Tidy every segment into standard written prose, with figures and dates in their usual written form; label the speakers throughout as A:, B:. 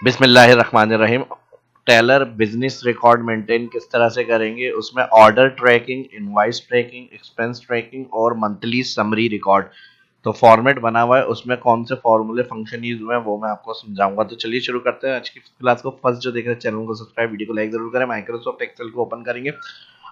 A: बिस्मिल्लाहिर्रहमानिर्रहीम। Taylor business record maintain किस तरह से करेंगे, उसमें order tracking, invoice tracking, expense tracking और मंथली समरी रिकॉर्ड तो फॉर्मेट बना हुआ है। उसमें कौन से फॉर्मूले फंक्शन यूज हुए हैं वो मैं आपको समझाऊंगा। तो चलिए शुरू करते हैं आज की क्लास को। फर्स्ट जो देख रहे हैं चैनल को सब्सक्राइब, वीडियो को लाइक जरूर करें। माइक्रोसॉफ्ट एक्सेल को ओपन करेंगे।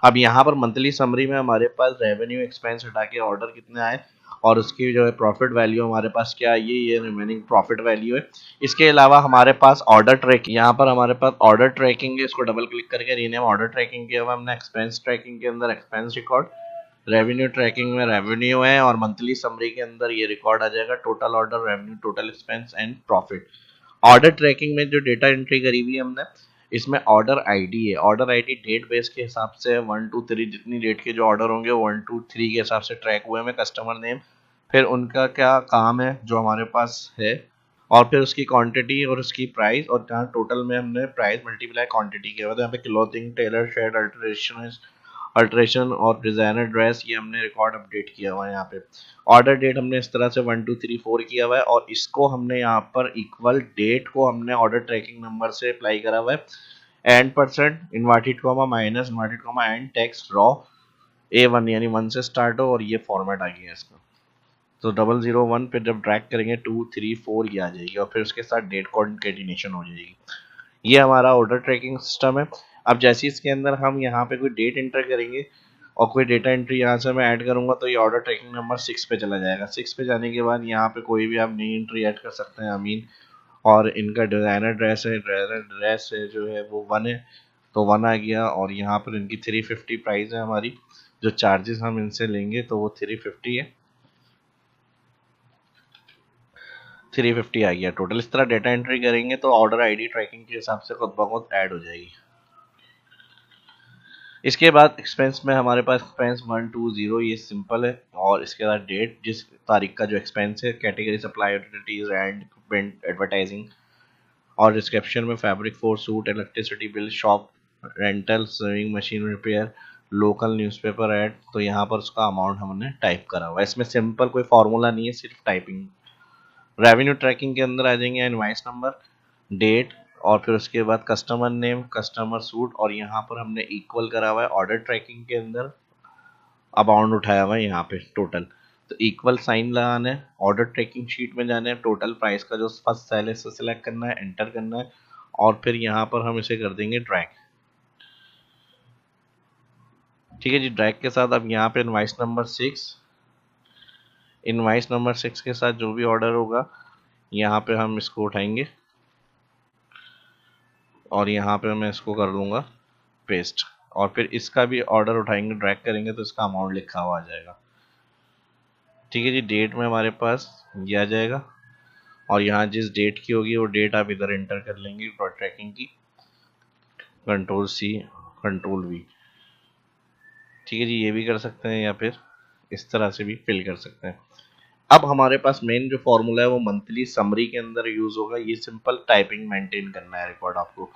A: अब यहाँ पर मंथली समरी में हमारे पास रेवेन्यू एक्सपेंस हटा के ऑर्डर कितने आए और उसकी जो है प्रॉफिट वैल्यू हमारे पास क्या है, ये रिमेनिंग प्रॉफिट वैल्यू है। इसके अलावा हमारे पास ऑर्डर ट्रैकिंग, यहाँ पर हमारे पास ऑर्डर ट्रैकिंग है। इसको डबल क्लिक करके रीनेम ऑर्डर ट्रैकिंग किया हुआ हमने। एक्सपेंस ट्रैकिंग के अंदर एक्सपेंस रिकॉर्ड, रेवेन्यू ट्रैकिंग में रेवेन्यू है और मंथली समरी के अंदर ये रिकॉर्ड आ जाएगा total order, revenue, total expense and profit. Order tracking में जो डेटा एंट्री करी हुई है हमने, इसमें ऑर्डर आईडी है। ऑर्डर आईडी डेट बेस के हिसाब से 1 2 3 जितनी डेट के जो ऑर्डर होंगे 1 2 3 के हिसाब से ट्रैक हुए में कस्टमर नेम, फिर उनका क्या काम है जो हमारे पास है, और फिर उसकी क्वांटिटी और उसकी प्राइस। और जहाँ टोटल में हमने प्राइस मल्टीप्लाई क्वांटिटी किया हुआ था। यहाँ पे क्लोथिंग, टेलर, शेड, अल्ट्रेशन और डिजाइनर ड्रेस, ये हमने रिकॉर्ड अपडेट किया हुआ है। यहाँ पे ऑर्डर डेट हमने इस तरह से 1 2 3 4 किया हुआ है और इसको हमने यहाँ पर इक्वल डेट को हमने ऑर्डर ट्रैकिंग नंबर से अप्लाई करा हुआ है। And percent, inverted comma, minus inverted comma, and text raw A1 यानी 1 से स्टार्ट हो और ये फॉर्मेट आ गया इसका। तो 001 पे जब ड्रैग करेंगे 2 3 4 ये आ जाएगी और फिर उसके साथ डेट कॉन्केटिनेशन हो जाएगी। ये हमारा ऑर्डर ट्रैकिंग सिस्टम है। अब जैसे इसके अंदर हम यहाँ पे कोई डेट एंटर करेंगे और कोई डेटा एंट्री यहाँ से मैं ऐड करूँगा तो ये ऑर्डर ट्रैकिंग नंबर 6 पे चला जाएगा। 6 पे जाने के बाद यहाँ पे कोई भी आप नई एंट्री ऐड कर सकते हैं, अमीन। और इनका डिज़ाइनर ड्रेस है, डिज़ाइनर ड्रेस है जो है वो 1 है, तो 1 आ गया। और यहाँ पर इनकी 350 प्राइस है हमारी। जो चार्जेस हम इनसे लेंगे तो वो 350 है। 350 आ गया टोटल। इस तरह डेटा एंट्री करेंगे तो ऑर्डर आईडी ट्रैकिंग के हिसाब से खुद ब खुद ऐड हो जाएगी। इसके बाद एक्सपेंस में हमारे पास एक्सपेंस 120, ये सिंपल है। और इसके बाद डेट, जिस तारीख का जो एक्सपेंस है, category supply, utilities and print advertising, और डिस्क्रिप्शन में fabric for suit, electricity bill, shop rental, saving machine repair, local newspaper ad. तो यहाँ पर उसका अमाउंट हमने टाइप करा हुआ है। इसमें सिंपल कोई फॉर्मूला नहीं है, सिर्फ टाइपिंग। रेवेन्यू ट्रैकिंग के अंदर आ जाएंगे इनवॉइस नंबर, डेट, और फिर उसके बाद कस्टमर नेम, कस्टमर सूट, और यहाँ पर हमने इक्वल करा हुआ है ऑर्डर ट्रैकिंग के अंदर अमाउंट उठाया हुआ है यहाँ पे टोटल। तो इक्वल साइन लगाना है, ऑर्डर ट्रैकिंग शीट में जाना है, टोटल प्राइस का जो फर्स्ट सेल है इसे सिलेक्ट करना है, एंटर करना है, और फिर यहाँ पर हम इसे कर देंगे ड्रैग। ठीक है जी, ड्रैग के साथ अब यहाँ पे इनवॉइस नंबर 6, इनवॉइस नंबर 6 के साथ जो भी ऑर्डर होगा यहाँ पे हम इसको उठाएंगे और यहाँ पे मैं इसको कर दूंगा पेस्ट। और फिर इसका भी ऑर्डर उठाएंगे, ड्रैग करेंगे तो इसका अमाउंट लिखा हुआ आ जाएगा। ठीक है जी, डेट में हमारे पास ये आ जाएगा और यहाँ जिस डेट की होगी वो डेट आप इधर एंटर कर लेंगे ट्रैकिंग की, Ctrl+C Ctrl+V। ठीक है जी, ये भी कर सकते हैं या फिर इस तरह से भी फिल कर सकते हैं। अब हमारे पास मेन जो फॉर्मूला है वो मंथली समरी के अंदर यूज होगा। ये सिंपल टाइपिंग मेंटेन करना है रिकॉर्ड आपको।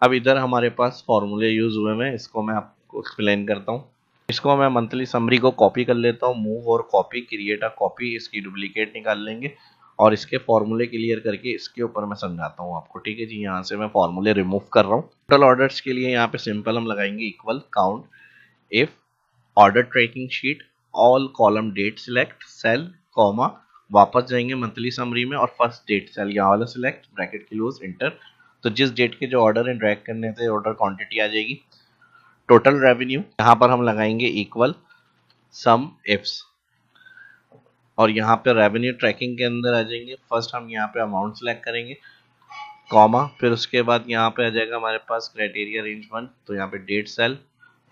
A: अब इधर हमारे पास फॉर्मूले यूज हुए हैं, इसको मैं आपको एक्सप्लेन करता हूँ। इसको मैं मंथली समरी को कॉपी कर लेता हूँ, मूव और कॉपी, क्रिएट अ कॉपी, इसकी डुप्लीकेट निकाल लेंगे और इसके फॉर्मूले क्लियर करके इसके ऊपर मैं समझाता हूँ आपको। ठीक है जी, यहाँ से मैं फॉर्मूले रिमूव कर रहा हूँ। टोटल ऑर्डर्स के लिए यहाँ पे सिंपल हम लगाएंगे equal count if order tracking sheet all column date select cell comma, वापस जाएंगे मंथली समरी में और फर्स्ट डेट सेल यहाँ वाला सिलेक्ट, ब्रैकेट क्लोज, इंटर। तो जिस डेट के जो ऑर्डर है ड्रैग करने थे ऑर्डर क्वांटिटी आ जाएगी। टोटल रेवेन्यू यहाँ पर हम लगाएंगे इक्वल सम इफ्स, और यहाँ पे रेवेन्यू ट्रैकिंग के अंदर आ जाएंगे। फर्स्ट हम यहाँ पे अमाउंट सेलेक्ट करेंगे, कॉमा, फिर उसके बाद यहाँ पे आ जाएगा हमारे पास क्राइटेरिया रेंज 1, तो यहाँ पे date cell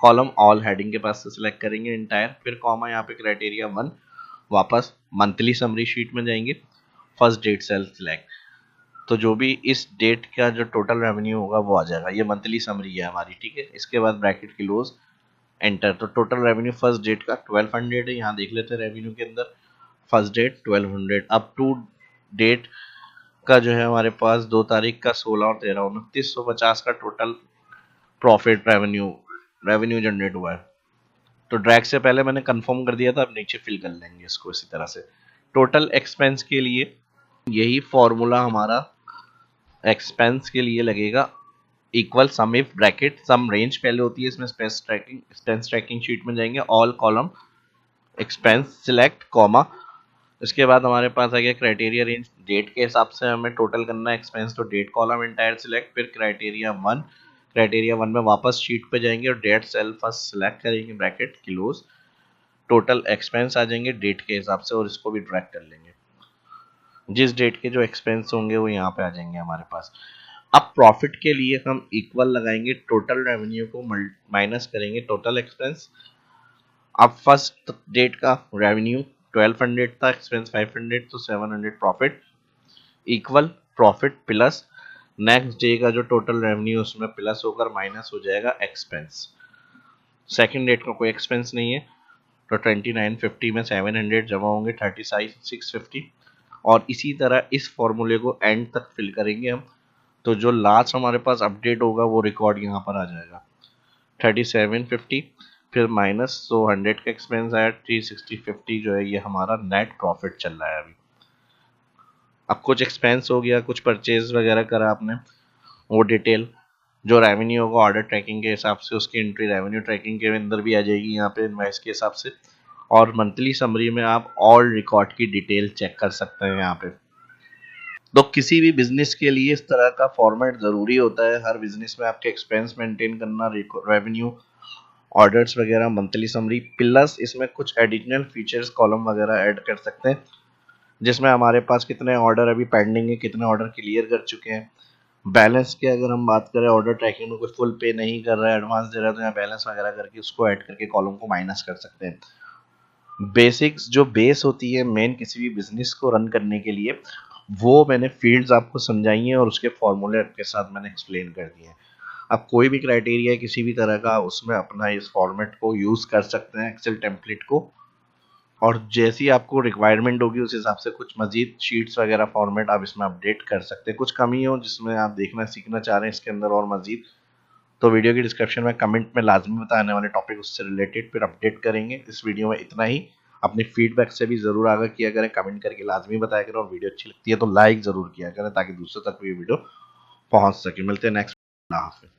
A: column all heading के पास से सिलेक्ट करेंगे इंटायर, फिर कॉमा यहाँ पे क्राइटेरिया 1, वापस मंथली समरी शीट में जाएंगे, फर्स्ट डेट सेल सिलेक्ट। तो जो भी इस डेट का जो टोटल रेवेन्यू होगा वो आ जाएगा। ये मंथली समरी है हमारी। ठीक है, इसके बाद ब्रैकेट क्लोज, एंटर। तो टोटल रेवेन्यू फर्स्ट डेट का 1200 है। यहाँ देख लेते हैं रेवेन्यू के अंदर first date 1200 up to date का जो है हमारे पास 2 तारीख का 16 और 13 2950 का टोटल प्रॉफिट रेवेन्यू जनरेट हुआ है। तो ड्रैग से पहले मैंने कंफर्म कर दिया था, अब नीचे फिल कर लेंगे इसको इसी तरह से। टोटल एक्सपेंस के लिए यही फॉर्मूला हमारा एक्सपेंस के लिए लगेगा equal sum if bracket sum range पहले होती है इसमें एक्सपेंस ट्रैकिंग शीट में जाएंगे, all column expense select comma, इसके बाद हमारे पास आ गया क्राइटेरिया रेंज, डेट के हिसाब से हमें टोटल करना है एक्सपेंस, तो डेट कॉलम इंटायर सिलेक्ट, फिर क्राइटेरिया वन में वापस शीट पे जाएंगे और डेट सेल फर्स्ट सिलेक्ट करेंगे, ब्रैकेट क्लोज, टोटल एक्सपेंस आ जाएंगे डेट के हिसाब से और इसको भी ट्रैक कर लेंगे, जिस डेट के जो एक्सपेंस होंगे वो यहाँ पे आ जाएंगे हमारे पास। अब प्रॉफिट के लिए हम इक्वल लगाएंगे टोटल रेवेन्यू को माइनस करेंगे टोटल एक्सपेंस। अब फर्स्ट डेट का रेवेन्यू 1200 था, एक्सपेंस 500, तो 700 profit equal profit plus next day का जो टोटल रेवेन्यू उसमें प्लस होकर माइनस हो जाएगा एक्सपेंस। सेकंड डेट का कोई एक्सपेंस नहीं है तो 2950 में 700 जमा होंगे 3650, और इसी तरह इस फॉर्मूले को एंड तक फिल करेंगे हम, तो जो लास्ट हमारे पास अपडेट होगा वो रिकॉर्ड यहाँ पर आ जाएगा 3750, फिर माइनस 100 का एक्सपेंस आया 36050, जो है ये हमारा नेट प्रॉफिट चल रहा है अभी। अब कुछ एक्सपेंस हो गया, कुछ परचेज वगैरह करा आपने, वो डिटेल जो रेवेन्यू होगा ऑर्डर ट्रैकिंग के हिसाब से उसकी एंट्री रेवेन्यू ट्रैकिंग के अंदर भी आ जाएगी यहाँ पे इनवॉइस के हिसाब से, और मंथली समरी में आप ऑल रिकॉर्ड की डिटेल चेक कर सकते हैं यहाँ पे। तो किसी भी बिजनेस के लिए इस तरह का फॉर्मेट ज़रूरी होता है, हर बिजनेस में आपके एक्सपेंस मेंटेन करना, रेवेन्यू, ऑर्डर्स वगैरह, मंथली समरी, प्लस इसमें कुछ एडिशनल फीचर्स कॉलम वगैरह ऐड कर सकते हैं जिसमें हमारे पास कितने ऑर्डर अभी पेंडिंग है, कितने ऑर्डर क्लियर कर चुके हैं, बैलेंस की अगर हम बात करें ऑर्डर ट्रैकिंग में कोई फुल पे नहीं कर रहा है एडवांस दे रहा है तो यहाँ बैलेंस वगैरह करके उसको ऐड करके कॉलम को माइनस कर सकते हैं। बेसिक्स जो बेस होती है मेन किसी भी बिजनेस को रन करने के लिए, वो मैंने फील्ड्स आपको समझाई हैं और उसके फॉर्मूले के साथ मैंने एक्सप्लेन कर दिए हैं। अब कोई भी क्राइटेरिया किसी भी तरह का उसमें अपना इस फॉर्मेट को यूज़ कर सकते हैं एक्सेल टेम्पलेट को, और जैसी आपको रिक्वायरमेंट होगी उस हिसाब से कुछ मजीद शीट्स वगैरह फॉर्मेट आप इसमें अपडेट कर सकते हैं। कुछ कमी हो जिसमें आप देखना सीखना चाह रहे हैं इसके अंदर और मजीद, तो वीडियो की डिस्क्रिप्शन में कमेंट में लाजमी बताने वाले टॉपिक उससे रिलेटेड फिर अपडेट करेंगे। इस वीडियो में इतना ही, अपने फीडबैक से भी ज़रूर आगाह किया करें, कमेंट करके लाजमी बताया करें, और वीडियो अच्छी लगती है तो लाइक ज़रूर किया करें ताकि दूसरों तक भी वीडियो पहुंच सके। मिलते हैं नेक्स्ट।